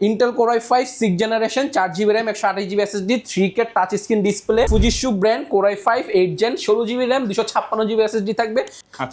Intel Core i5 6th generation 4GB RAM 128GB SSD 3K touch screen display Fujitsu brand Core i5 8th gen 16GB RAM 256GB SSD থাকবে।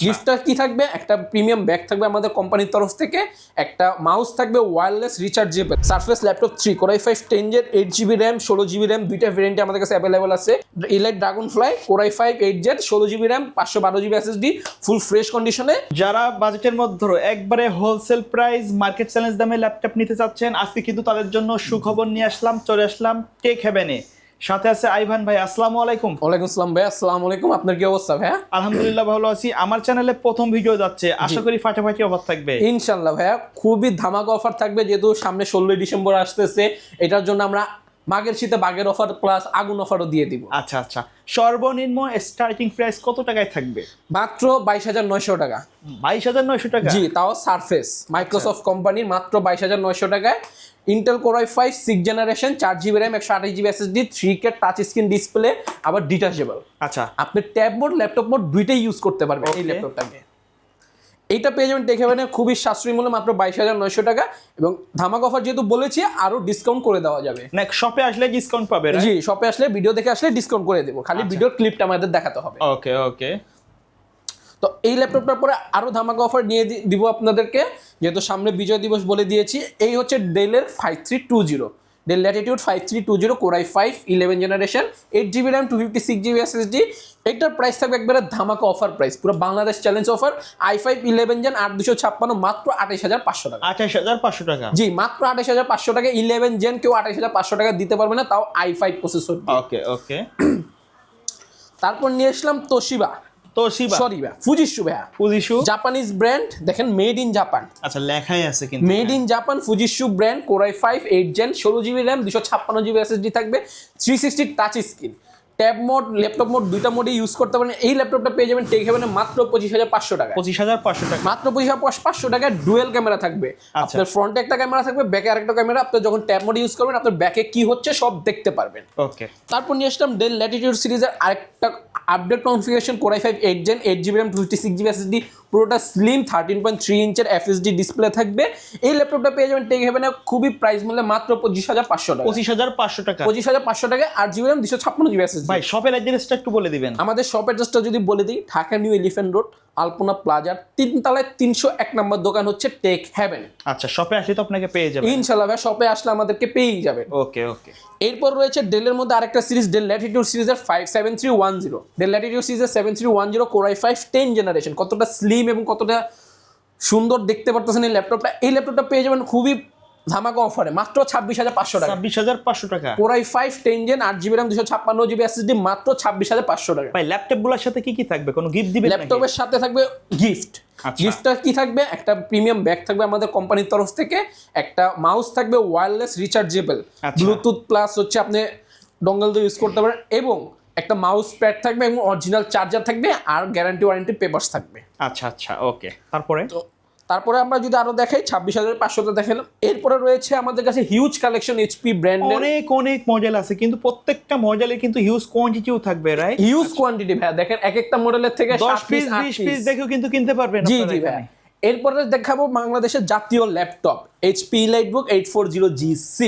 গিফটটা কি থাকবে? একটা premium bag থাকবে আমাদের কোম্পানির তরফ থেকে, একটা মাউস থাকবে wireless rechargeable, surface laptop 3 Core i5 10 gen 8GB RAM 16GB RAM দুইটা ভেরিয়েন্টে আমাদের কাছে অ্যাভেলেবল আছে। Elite Dragonfly Core i5 8th gen 16GB RAM 512GB SSD full fresh কন্ডিশনে। যারা বাজেটের মধ্যে একবারে হোলসেল প্রাইস মার্কেট চ্যালেঞ্জ দামে ল্যাপটপ নিতে চাচ্ছেন, আজকে কিন্তু তাদের জন্য সুখবর নিয়ে চলে আসলাম টেক হেভেনে। সাথে আছে আইভান ভাই। আসসালামু আলাইকুম। ওয়ালাইকুম আসসালাম ভাই। আসসালামু আলাইকুম, আপনার কি অবস্থা ভাইয়া? আলহামদুলিল্লাহ ভালো আছি। আমার চ্যানেলে প্রথম ভিডিও যাচ্ছে, আশা করি ফাটাফাটি অফার থাকবে ইনশাআল্লাহ ভাইয়া। খুবই ধামাকা অফার থাকবে, যেহেতু সামনে 16 ডিসেম্বর আসতেছে, এটার জন্য আমরা মাঘের শীতে বাগের অফার প্লাস আগুন অফারও দিয়ে দিব। আচ্ছা আচ্ছা, সর্বনিম্ন স্টার্টিং প্রাইস কত টাকায় থাকবে? মাত্র 22,900 টাকা। 22,900 টাকা? জি, তাও সারফেস মাইক্রোসফট কোম্পানির, মাত্র 22,900 টাকায় Intel Core i5 6th generation 4GB RAM 128GB SSD 3K touch screen display, আবার ডিটাচেবল। আচ্ছা, আপনি ট্যাব মোড ল্যাপটপ মোড দুইটাই ইউজ করতে পারবেন এই ল্যাপটপটাকে। এইটা পেয়ে যাবেন টেক হেভেনে খুবই সাশ্রয়ী মূল্যে মাত্র 22,900 টাকা, এবং ধামাকা অফার যেহেতু বলেছি আরো ডিসকাউন্ট করে দেওয়া যাবে। না শপে আসলে ডিসকাউন্ট পাবে? জি, শপে আসলে ভিডিও দেখে আসলে ডিসকাউন্ট করে দেবো, খালি ভিডিওর ক্লিপটা আমাদের দেখাতে হবে। ওকে ওকে। তো এই ল্যাপটপটার পরে আরো ধামাকা অফার নিয়ে দিব আপনাদেরকে, যেহেতু সামনে বিজয় দিবস বলে দিয়েছি। এই হচ্ছে ডেলের 5320, del Latitude 5320 Core i5 11 generation 8GB RAM 256GB SSD। এটার প্রাইস থাকবে একবারে ধামাকা অফার প্রাইস, পুরো Bangladesh challenge offer. i5 11 gen 8256 মাত্র 28,500 টাকা। 28,500 টাকা? জি, মাত্র 28,500 টাকা। 11 জেন কেউ 28,500 টাকা দিতে পারবে না, তাও i5 প্রসেসর। ওকে ওকে। তারপর নিয়ে আসলাম তোশিবা, সরি ভাই, ফুজিশু ভাইয়া। ফুজিশু জাপানিজ ব্র্যান্ড, দেখেন মেড ইন জাপান। আচ্ছা, লেখাই আছে কিন্তু made in Japan ফুজিশু brand Core i5 8th gen 16GB RAM 256GB SSD থাকবে, 360 touch screen, tab mode laptop mode দুইটা মোডে ইউজ করতে পারেন। এই ল্যাপটপটা পেয়ে যাবেন টেক হেভেনে মাত্র 25,500 টাকা। 25,500 টাকা? মাত্র 25,500 টাকায় ডুয়েল ক্যামেরা থাকবে। আপনার ফ্রন্টে একটা ক্যামেরা থাকবে, ব্যাকে আরেকটা ক্যামেরা। আপনি যখন ট্যাব মোড ইউজ করবেন আপনার ব্যাকে কি হচ্ছে সব দেখতে পারবেন। ওকে। তারপর নিয়ে আসলাম ডেল ল্যাটিটিউড সিরিজের আরেকটা update configuration Core i5 8th gen 8GB RAM 256GB SSD, পুরোটা স্লিম 13.3 ইঞ্চের FHD ডিসপ্লে থাকবে। এই ল্যাপটপটা পেয়ে যাবেন টেক হেভেনে খুবই প্রাইস মূল্যে মাত্র 25,500 টাকা। 25,500 টাকা? 25,500 টাকা। 8GB RAM 256GB SSD। ভাই শপের অ্যাড্রেসটা একটু বলে দিবেন। আমাদের শপ অ্যাড্রেসটা যদি বলে দিই, ঢাকা নিউ এলিফ্যান্ট রোড আলপনা প্লাজার 3 তলায় 301 নম্বর দোকান হচ্ছে টেক হেভেন। আচ্ছা, শপে আসলে তো আপনাকে পেয়ে যাবেন ইনশাআল্লাহ ভাই, শপে আসলে আমাদেরকে পেয়েই যাবেন। ওকে ওকে। এরপর রয়েছে ডেলের মধ্যে আরেকটা সিরিজ, ডেল ল্যাটিটিউড সিরিজের 7310, ডেল ল্যাটিটিউড সিরিজের 7310 Core i5 10 জেনারেশন। কতটা স্লিম এবং কতটা সুন্দর দেখতে পারতেছেন এই ল্যাপটপটা। এই ল্যাপটপটা পেয়ে যাবেন খুবই ধামাকা অফারে মাত্র 26,500 টাকা। 26,500 টাকা? Core i5 10 gen 8GB RAM 256GB SSD মাত্র 26,500 টাকা। ভাই ল্যাপটপগুলোর সাথে কি কি থাকবে? কোনো গিফট দিবেন নাকি? ল্যাপটপের সাথে থাকবে গিফট। গিফটটা কি থাকবে? একটা প্রিমিয়াম ব্যাগ থাকবে আমাদের কোম্পানির তরফ থেকে, একটা মাউস থাকবে ওয়্যারলেস রিচার্জেবল, ব্লুটুথ প্লাস হচ্ছে আপনি ডঙ্গল দিয়ে ইউজ করতে পারেন, এবং একটা মাউস প্যাড থাকবে এবং অরিজিনাল চার্জার থাকবে, আর গ্যারান্টি ওয়ারেন্টি পেপারস থাকবে। আচ্ছা আচ্ছা ওকে। তারপরে আমরা যদি আরো দেখাই 26,500 দেখালাম। এরপরে রয়েছে আমাদের কাছে হিউজ কালেকশন এইচপি ব্র্যান্ডের, অনেক অনেক মডেল আছে, কিন্তু প্রত্যেকটা মডেলে কিন্তু হিউজ কোয়ান্টিটিও থাকবে, রাইট? হিউজ কোয়ান্টিটি ভাই, দেখেন এক একটা মডেলের থেকে 10 পিস 20 পিস দেখেও কিন্তু কিনতে পারবেন। জি জি ভাই। এরপরে দেখাবো বাংলাদেশের জাতীয় ল্যাপটপ HP EliteBook 840G6,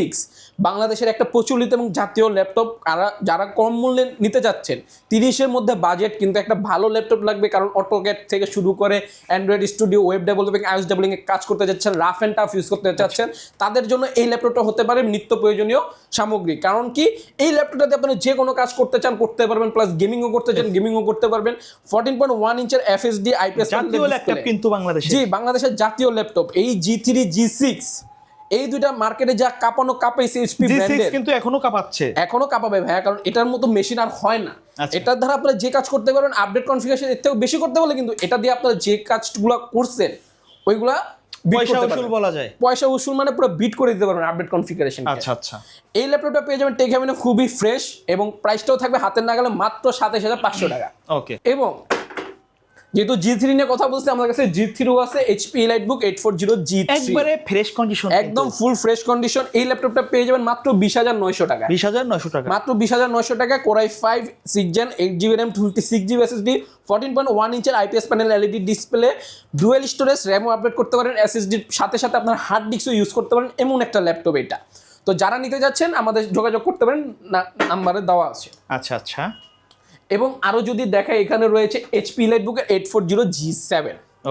বাংলাদেশের একটা প্রচলিত এবং জাতীয় ল্যাপটপ। যারা কম মূল্যে নিতে চাচ্ছেন, 30-এর মধ্যে বাজেট, কিন্তু একটা ভালো ল্যাপটপ লাগবে, কারণ অটোক্যাড থেকে শুরু করে Android studio, web developing, iOS developing এ কাজ করতে যাচ্ছেন, রাফ অ্যান্ড টাফ ইউজ করতে চাচ্ছেন, তাদের জন্য এই ল্যাপটপটা হতে পারে নিত্য প্রয়োজনীয় সামগ্রী। কারণ কি, এই ল্যাপটপটাতে আপনি যে কোনো কাজ করতে চান করতে পারবেন, প্লাস গেমিংও করতে চান গেমিংও করতে পারবেন। 14.1 ইঞ্চের FHD IPS জাতীয় ল্যাপটপ কিন্তু বাংলাদেশে। জি, বাংলাদেশের জাতীয় ল্যাপটপ। এই G3 G6 এই দুইটা মার্কেটে যা কাঁপাইছে HP ব্র্যান্ডের, কিন্তু এখনো কাঁপাবে ভাইয়া, কারণ এটার মতো মেশিন আর হয় না। এটার দ্বারা আপনারা যে কাজ করতে পারবেন, আপডেট কনফিগারেশন এর থেকেও বেশি করতে পারলে, কিন্তু এটা দিয়ে আপনারা যে কাজগুলো করছেন ওইগুলা পয়সা উসুল মানে পুরো বিট করে দিতে পারবেন আপডেট কনফিগারেশন। আচ্ছা আচ্ছা। এই ল্যাপটপটা পেয়ে যাবেন টেক হেভেনে খুবই ফ্রেশ, এবং প্রাইসটাও থাকবে হাতের নাগালে মাত্র 27,500 টাকা। ওকে। এবং যেহেতু G3 নিয়ে কথা বলছি, আমার কাছে G3 আছে, HP EliteBook 840G3 একবারে ফ্রেশ কন্ডিশন, একদম ফুল ফ্রেশ কন্ডিশন। এই ল্যাপটপটা পেয়ে যাবেন মাত্র 20,900 টাকা, 20,900 টাকা, মাত্র 20,900 টাকা। Core i5 6th Gen 8GB RAM 256GB SSD 14.1 ইঞ্চের IPS panel LED display, dual storage, র্যামও আপডেট করতে পারেন, SSDর সাথে সাথে আপনার হার্ড ডিস্কও ইউজ করতে পারেন, এমন একটা ল্যাপটপ এটা। তো যারা নিতে যাচ্ছেন আমাদের যোগাযোগ করতে পারেন, নাম্বারে দেওয়া আছে। আচ্ছা আচ্ছা। এবং আরও যদি দেখায়, এখানে রয়েছে HP EliteBook 840G7,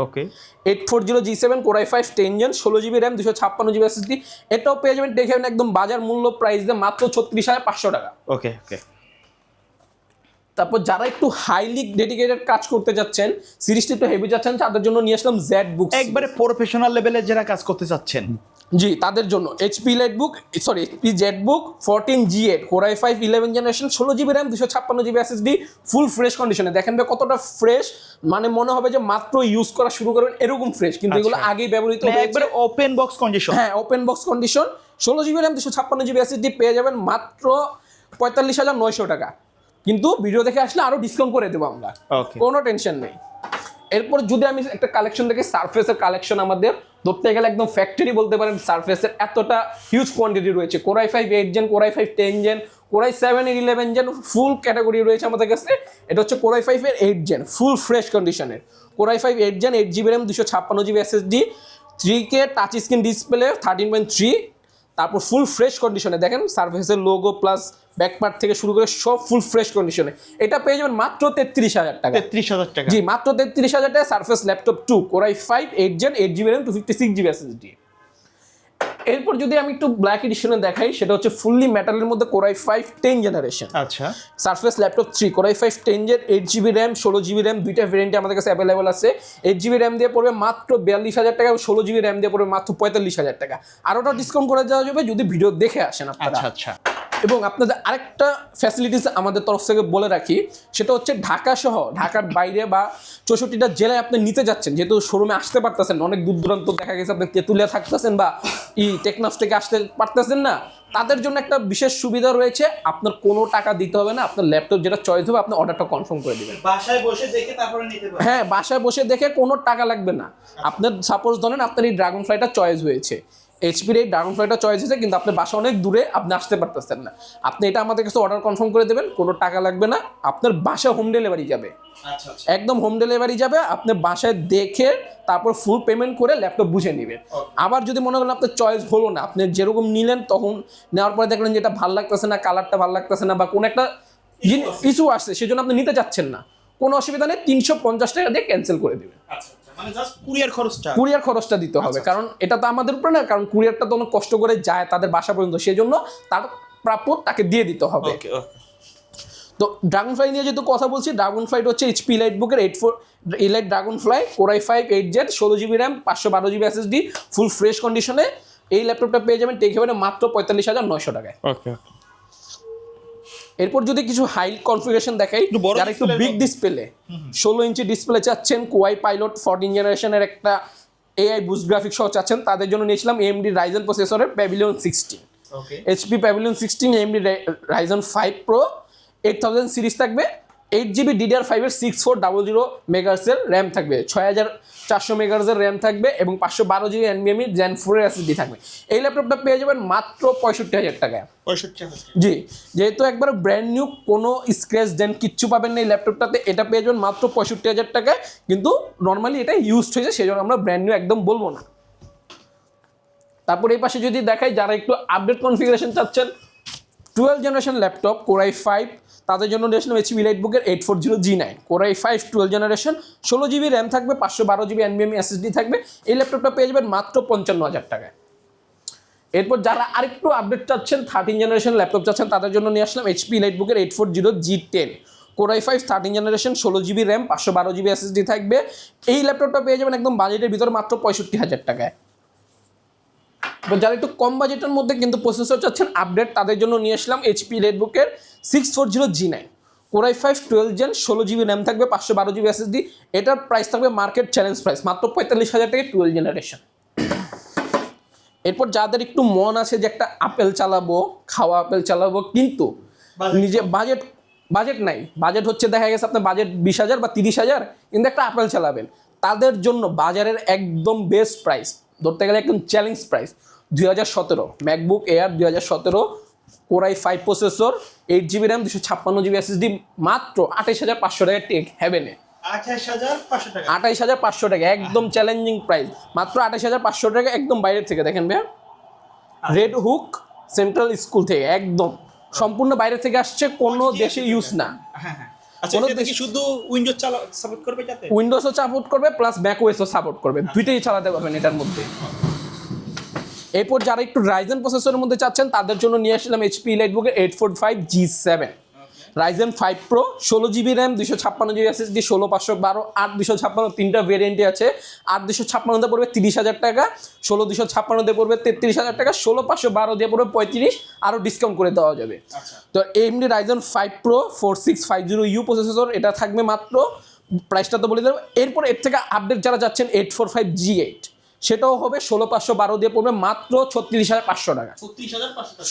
ওকে, 840G7 Core i5 10 Gen 16GB RAM 256GB SSD, এটাও পেয়ে যাবেন দেখে একদম বাজার মূল্য প্রাইস দিয়ে মাত্র 36,500 টাকা। ওকে ওকে। তারপর যারা একটু হাইলি ডেডিকেটেড কাজ করতে যাচ্ছেন, সিরিজটি একটু হেভি যাচ্ছেন, তাদের জন্য নিয়ে আসলাম ZBook, একবারে প্রফেশনাল লেভেলে যারা কাজ করতে চাচ্ছেন, জি তাদের জন্য HP ZBook 14G8 Core i5 11 generation 16GB RAM 256GB SSD full fresh কন্ডিশনে। দেখেন ভাই কতটা ফ্রেশ, মানে মনে হবে যে মাত্র ইউজ করা শুরু করবেন এরকম ফ্রেশ, কিন্তু এগুলো আগেই ব্যবহৃত হয়েছে। একবারে ওপেন বক্স কন্ডিশন, হ্যাঁ open box condition. 16GB RAM 256GB SSD পেয়ে যাবেন মাত্র 45,900 টাকা, কিন্তু ভিডিও দেখে আসলে আরো ডিসকাউন্ট করে দেবো আমরা, ওকে, কোনো টেনশন নেই। এরপর যদি আমি একটা কালেকশন দেখি, সারফেসের কালেকশন আমাদের ধরতে গেলে একদম ফ্যাক্টরি বলতে পারেন। সারফেসের এতটা হিউজ কোয়ান্টিটি রয়েছে, Core i5 8 Gen, Core i5 10 Gen, Core i7 এর 11 Gen, ফুল ক্যাটাগরি রয়েছে আমাদের কাছে। এটা হচ্ছে Core i5 এর 8 Gen ফুল ফ্রেশ কন্ডিশনের, Core i5 8 Gen 8GB RAM 256GB SSD 3K touch screen display 13.3, তারপর ফুল ফ্রেশ কন্ডিশনে। দেখেন সারফেসের লোগো প্লাস ব্যাকপার্ট থেকে শুরু করে সব ফুল ফ্রেশ কন্ডিশনে। এটা পেয়ে যাবেন মাত্র 33,000 টাকা, 33,000 টাকা, জি মাত্র 33,000 টাকা। Surface laptop 2 Core i5 8 Gen 8GB RAM 256GB SSD। এরপর যদি আমি একটু ব্ল্যাক এডিশনে দেখাই, সেটা হচ্ছে ফুললি মেটালের মধ্যে Core i5 10 জেনারেশন, আচ্ছা, surface laptop 3 Core i5 10 Gen 8GB RAM 16GB RAM, দুইটা ভেরিয়েন্টে আমাদের কাছে অ্যাভেলেবল আছে। 8GB RAM দিয়ে পড়বে মাত্র 42,000 টাকা, এবং 16GB RAM দিয়ে পড়বে মাত্র 45,000 টাকা। আরোটা ডিসকাউন্ট করে দেওয়া যাবে যদি ভিডিও দেখে আসেন আপনারা। আচ্ছা আচ্ছা। এবং আপনাদের আরেকটা ফ্যাসিলিটিস আমাদের তরফ থেকে বলে রাখি, সেটা হচ্ছে ঢাকা সহ ঢাকার বাইরে বা 64টা জেলায় আপনি নিতে যাচ্ছেন, যেহেতু শোরুমে আসতে পারতেছেন, অনেক দূর দূরান্ত দেখা গেছে আপনি তেঁতুলিয়া থাকতেছেন বা টেকনাফ থেকে আসতে পারতেছেন না, তাদের জন্য একটা বিশেষ সুবিধা রয়েছে। আপনার কোনো টাকা দিতে হবে না, আপনার ল্যাপটপ যেটা চয়েস হবে আপনি অর্ডারটা কনফার্ম করে দিবেন, বাসায় বসে দেখে তারপরে নিতে পারবেন। হ্যাঁ বাসায় বসে দেখে কোনো টাকা লাগবে না। আপনার সাপোজ ধরেন আপনার এই ড্রাগন ফ্লাইটা চয়েস হয়েছে, এইচপির এই ড্রাগন ফ্লাইটা চয়েস হয়েছে, কিন্তু আপনার বাসা অনেক দূরে, আপনি আসতে পারতেছেন না, আপনি এটা আমাদের কাছে অর্ডার কনফার্ম করে দেবেন, কোনো টাকা লাগবে না, আপনার বাসায় হোম ডেলিভারি যাবে, আচ্ছা আচ্ছা, একদম হোম ডেলিভারি যাবে। আপনি বাসায় দেখে তারপর ফুল পেমেন্ট করে ল্যাপটপ বুঝে নেবেন। আবার যদি মনে করেন আপনার চয়েস হলো না, আপনি যেরকম নিলেন তখন নেওয়ার পরে দেখলেন যে এটা ভালো লাগতেছে না, কালারটা ভালো লাগতেছে না, বা কোনো একটা ইস্যু আসছে সেজন্য আপনি নিতে চাচ্ছেন না, কোনো অসুবিধা নেই, 350 টাকা দিয়ে ক্যান্সেল করে দেবেন। আচ্ছা আচ্ছা, মানে জাস্ট কুরিয়ার খরচটা দিতে হবে, কারণ এটা তো আমাদের উপরে না, কারণ কুরিয়ারটা তো অনেক কষ্ট করে যায় তাদের বাসা পর্যন্ত, সেই জন্য তার প্রাপ্য তাকে দিয়ে দিতে হবে। ওকে ওকে। তো ড্রাগন ফ্লাই নিয়ে যেহেতু কথা বলছি, ড্রাগন ফ্লাইট হচ্ছে HP EliteBook এর 84 Elite dragon fly Core i5 8 Gen 16GB RAM 512GB SSD full fresh কন্ডিশনে। এই ল্যাপটপটা পেয়ে যাবেন টেক হেভেনে মাত্র 45,900 টাকায়। ওকে। এরপর যদি কিছু হাই কনফিগারেশন দেখাই, যারা একটু বিগ ডিসপ্লে 16 ইঞ্চি ডিসপ্লে চাচ্ছেন, কোয়াই পাইলট 14 জেনারেশনের একটা AI বুস্ট গ্রাফিক্স সহ চাচ্ছেন, তাদের জন্য নিয়েছিলাম AMD Ryzen প্রসেসরের Pavilion 16, ওকে, HP Pavilion 16 AMD Ryzen 5 Pro 8000 series থাকবে, 8GB DDR5 এর 6400 MHz এর র্যাম থাকবে, 6400 MHz এর র্যাম থাকবে, এবং 512GB NVMe Gen 4 এর SSD থাকবে। এই ল্যাপটপটা পেয়ে যাবেন মাত্র 65,000 টাকায়। 65,000, জি, যেহেতু একবার ব্র্যান্ড নিউ, কোনো স্ক্র্যাচ দেন কিচ্ছু পাবেন না এই ল্যাপটপটাতে, এটা পেয়ে যাবেন মাত্র 65,000 টাকায়, কিন্তু নর্মালি এটা ইউজড হয়েছে সেই জন্য আমরা ব্র্যান্ড নিউ একদম বলবো না। তারপর এই পাশে যদি দেখাই, যারা একটু আপডেট কনফিগারেশন চাচ্ছেন, 12 জেনারেশন ল্যাপটপ Core i5, তাদের জন্য নিয়েছিলাম HP EliteBook এর 840G9 Core i5 12 generation 16GB RAM থাকবে, 512GB NVMe SSD থাকবে। এই ল্যাপটপটা পেয়ে যাবেন মাত্র 55,000 টাকায়। এরপর যারা আরেকটু আপডেট চাচ্ছেন, 13 জেনারেশন ল্যাপটপ চাচ্ছেন, তাদের জন্য নিয়ে আসলাম HP EliteBook এর 840G10 Core i5 13 generation 16GB RAM 512GB SSD থাকবে। এই ল্যাপটপটা পেয়ে যাবেন একদম বাজেটের ভিতরে মাত্র 65,000 টাকায়। এবং যারা একটু কম বাজেটের মধ্যে কিন্তু প্রসেসর চাচ্ছেন আপডেট, তাদের জন্য নিয়ে আসলাম HP EliteBook এর 640G9 Core i5 12 Gen 16GB RAM থাকবে, 512GB SSD। এটার প্রাইস থাকবে মার্কেট চ্যালেঞ্জ প্রাইস মাত্র 45,000 টাকায় 12 জেনারেশন। এরপর যাদের একটু মন আছে যে একটা আপেল চালাবো, খাওয়া আপেল চালাবো, কিন্তু নিজে বাজেট বাজেট নাই, বাজেট হচ্ছে দেখা গেছে আপনার বাজেট 20,000 বা 30,000, কিন্তু একটা আপেল চালাবেন, তাদের জন্য বাজারের একদম বেস্ট প্রাইস, ধরতে গেলে একদম challenge price 2017 MacBook air 2017 core i 5 processor, 8GB RAM, 256GB SSD, মাত্র 28,500 টাকা টেক হেভেনে। 28,500 টাকা। 28,500 টাকা একদম চ্যালেঞ্জিং প্রাইস, মাত্র 28,500 টাকা একদম বাইরের থেকে। দেখেন ভাইয়া, রেড হুক সেন্ট্রাল স্কুল থেকে, একদম সম্পূর্ণ বাইরে থেকে আসছে, কোনো দেশে ইউজ না। হ্যাঁ হ্যাঁ। আচ্ছা, এটা কি শুধু উইন্ডোজ সাপোর্ট করবে যাতে? উইন্ডোজও সাপোর্ট করবে প্লাস ম্যাক ওএসও সাপোর্ট করবে, দুইটাই চালাতে পারবেন এটার মধ্যে। এরপর যারা একটু রাইজেন প্রসেসরের মধ্যে চাচ্ছেন তাদের জন্য নিয়ে আসলাম এইচপি ইলাইটবুকের 845G7 Ryzen 5 pro, 16GB RAM, 256GB SSD, 16512, 8256, তিনটা ভেরিয়েন্টই আছে। 8256 পড়বে 30,000 টাকা, 16256 পড়বে 33,000 টাকা, 16512 দিয়ে পড়বে 35, আরও ডিসকাউন্ট করে দেওয়া যাবে। তো এমনি রাইজেন 5 প্রো 4650U প্রসেসর, এটা থাকবে মাত্র, প্রাইসটা তো বলে দেবো। এরপর এর থেকে আপডেট যারা যাচ্ছেন 845G8, সেটাও হবে 16512 দিয়ে পড়বে মাত্র 36,500 টাকা,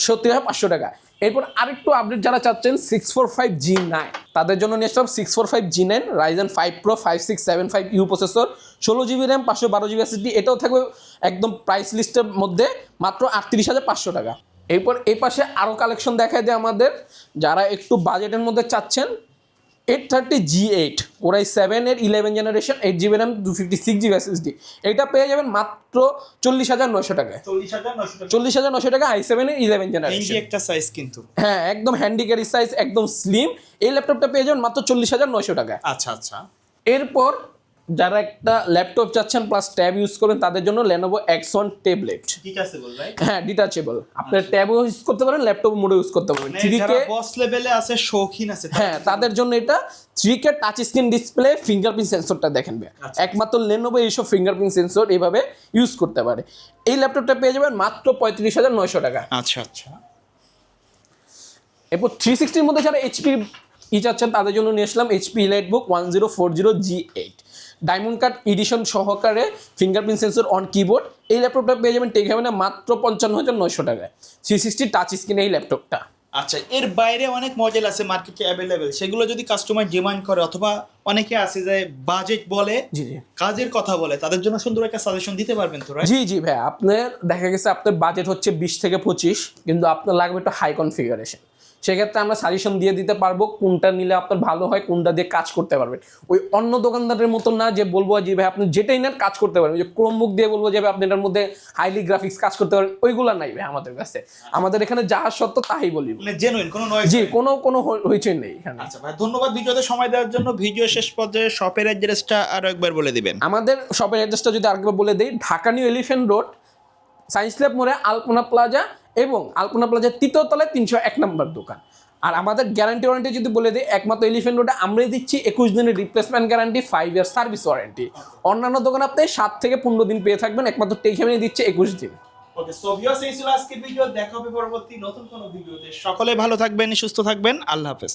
36,500 টাকা। এরপর আরেকটু আপডেট যারা চাচ্ছেন 645G9, তাদের জন্য নিয়ে আসলাম 645G9 Ryzen 5 pro 5675U processor, 16GB RAM, 512GB SSD, এটাও থাকবে একদম প্রাইস লিস্টের মধ্যে মাত্র 38,500 টাকা। এরপর এই পাশে আরও কালেকশন দেখায় দেয় আমাদের, যারা একটু বাজেটের মধ্যে চাচ্ছেন 830G8 কোরাই 7 এর 11 generation, 8GB RAM, 256GB SSD, এটা পেয়ে যাবেন মাত্র 40,900 টাকায়। 40,900 টাকা i7 এর 11 জেনারেশন, একটা সাইজ কিন্তু। হ্যাঁ একদম হ্যান্ডি ক্যারি সাইজ, একদম স্লিম। এই ল্যাপটপটা পেয়ে যাবেন মাত্র 40,900 টাকায়। আচ্ছা আচ্ছা। এরপর যারা একটা ল্যাপটপ চাচ্ছেন প্লাস ট্যাব ইউজ করবেন তাদের জন্য Lenovo X1 ট্যাবলেট, ডিটাচেবল ভাই? হ্যাঁ ডিটাচেবল, আপনার ট্যাবও ইউজ করতে পারেন, ল্যাপটপ মোডও ইউজ করতে পারেন। 3K বস লেভেলে আছে, শৌখিন আছে, হ্যাঁ তাদের জন্য এটা 3K touch screen display, fingerprint সেন্সরটা দেখেন ভাই, একমাত্র Lenovo এইসব ফিঙ্গারপ্রিন্ট সেন্সর এইভাবে ইউজ করতে পারে। এই ল্যাপটপটা পেয়ে যাবেন মাত্র 35,900 টাকা। আচ্ছা আচ্ছা। এরপর 360 মধ্যে যারা এইচপি চাচ্ছেন তাদের জন্য নিয়ে আসলাম HP EliteBook 1040G8 diamond cut edition সহকারে, ফিঙ্গারপ্রিন্ট সেন্সর অন কিবোর্ড। এই ল্যাপটপটা পেয়ে যাবেন টেক হেভেনে মাত্র 55,900 টাকায়, 360 টাচ স্ক্রিন এই ল্যাপটপটা। আচ্ছা, এর বাইরে অনেক মডেল আছে মার্কেটে অ্যাভেলেবেল, সেগুলো যদি কাস্টমার ডিমান্ড করে অথবা অনেকে আছে যে বাজেট বলে, জি জি কাজের কথা বলে, তাদের জন্য সুন্দর একটা সাজেশন দিতে পারবেন তো? জি জি ভাই, আপনার দেখা গেছে আপনার বাজেট হচ্ছে 20 থেকে 25, কিন্তু আপনার লাগবে একটু হাই কনফিগারেশন, সেক্ষেত্রে আমরা সাজেশন দিয়ে দিতে পারবো কোনটা নিলে আপনার ভালো হয়, কোনটা দিয়ে কাজ করতে পারবেন। ওই অন্য দোকানদারের মতো না যে বলবো যে ভাই আপনি যেটাই নেন কাজ করতে পারবেন, যে ক্রোমবুক দিয়ে বলবো যে ভাই আপনি এটার মধ্যে হাইলি গ্রাফিক্স কাজ করতে পারবেন, ওইগুলো নাই ভাই আমাদের কাছে। আমাদের এখানে যাহা সত্য তাই বলি, মানে জেনুইন, কোনো নয়। জি, কোনো হইচই নেই এখানে। আচ্ছা ভাই, ধন্যবাদ ভিডিওতে সময় দেওয়ার জন্য। ভিডিও শেষ পর্যায়ে শপের অ্যাড্রেসটা আরো একবার বলে দিবেন। আমাদের শপের অ্যাড্রেসটা যদি আরেকবার বলে দিই, Dhaka new elephant road, science lab মোড়ে আলপনা প্লাজা, এবং আলপনা প্লাজার 3য় তলায় 301 নম্বর দোকান। আর আমাদের গ্যারান্টি ওয়ারেন্টি যদি বলে দিই, একমাত্র এলিফ্যান্ট রোডে আমরাই দিচ্ছি 21 দিনের replacement guarantee, 5 year service warranty. অন্যান্য দোকান আপনি 7 থেকে 15 দিন পেয়ে থাকবেন, একমাত্র টেক হেভেনে দিচ্ছে 21 দিন। ওকে, সো ভিউয়ার্স, এই ছিল আজকের ভিডিও। দেখা হবে পরবর্তী নতুন কোনো ভিডিওতে। সকলে ভালো থাকবেন, সুস্থ থাকবেন, আল্লাহ হাফেজ।